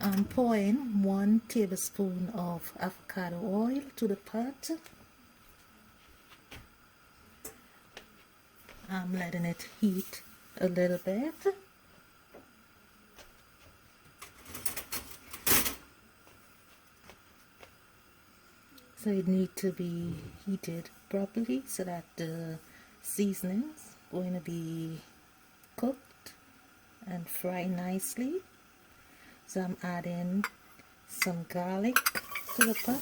I'm pouring 1 tablespoon of avocado oil to the pot. I'm letting it heat a little bit. So it needs to be heated properly so that the seasonings going to be cooked and fried nicely. So I'm adding some garlic to the pot.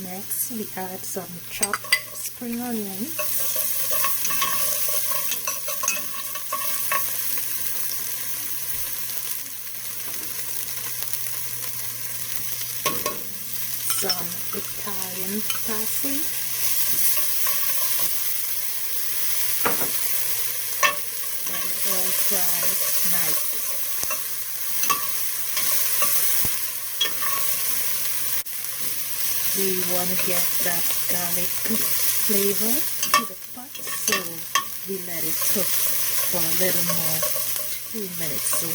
Next, we add some chopped spring onion. Some Italian parsley. Let it all fry nicely. We want to get that garlic flavor to the pot, so we let it cook for a little more, 2 minutes. So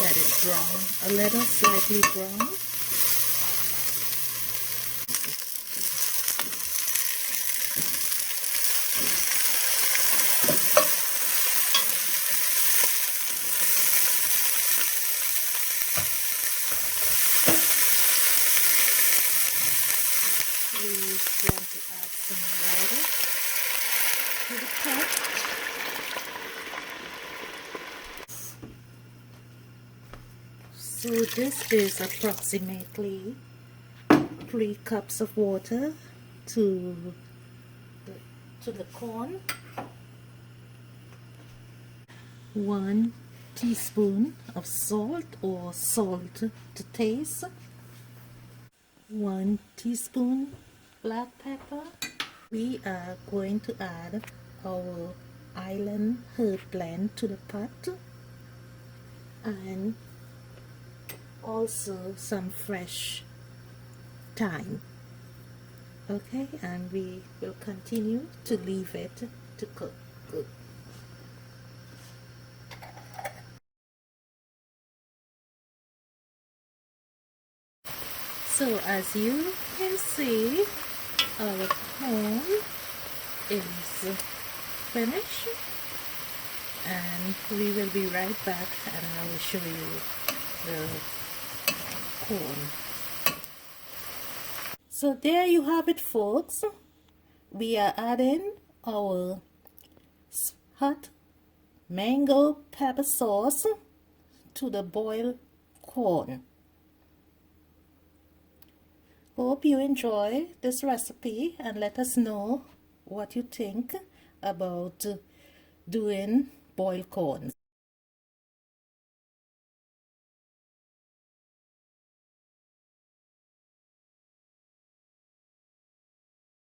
let it brown a little, slightly brown. We want to add some water to the pot. So this is approximately 3 cups of water to the corn. 1 teaspoon of salt or salt to taste. 1 teaspoon black pepper. We are going to add our island herb blend to the pot, and also some fresh thyme. Okay, and we will continue to leave it to cook. So as you can see, our corn is finished, and we will be right back and I will show you the corn. So there you have it, folks. We are adding our hot mango pepper sauce to the boiled corn. Hope you enjoy this recipe and let us know what you think about doing boiled corn.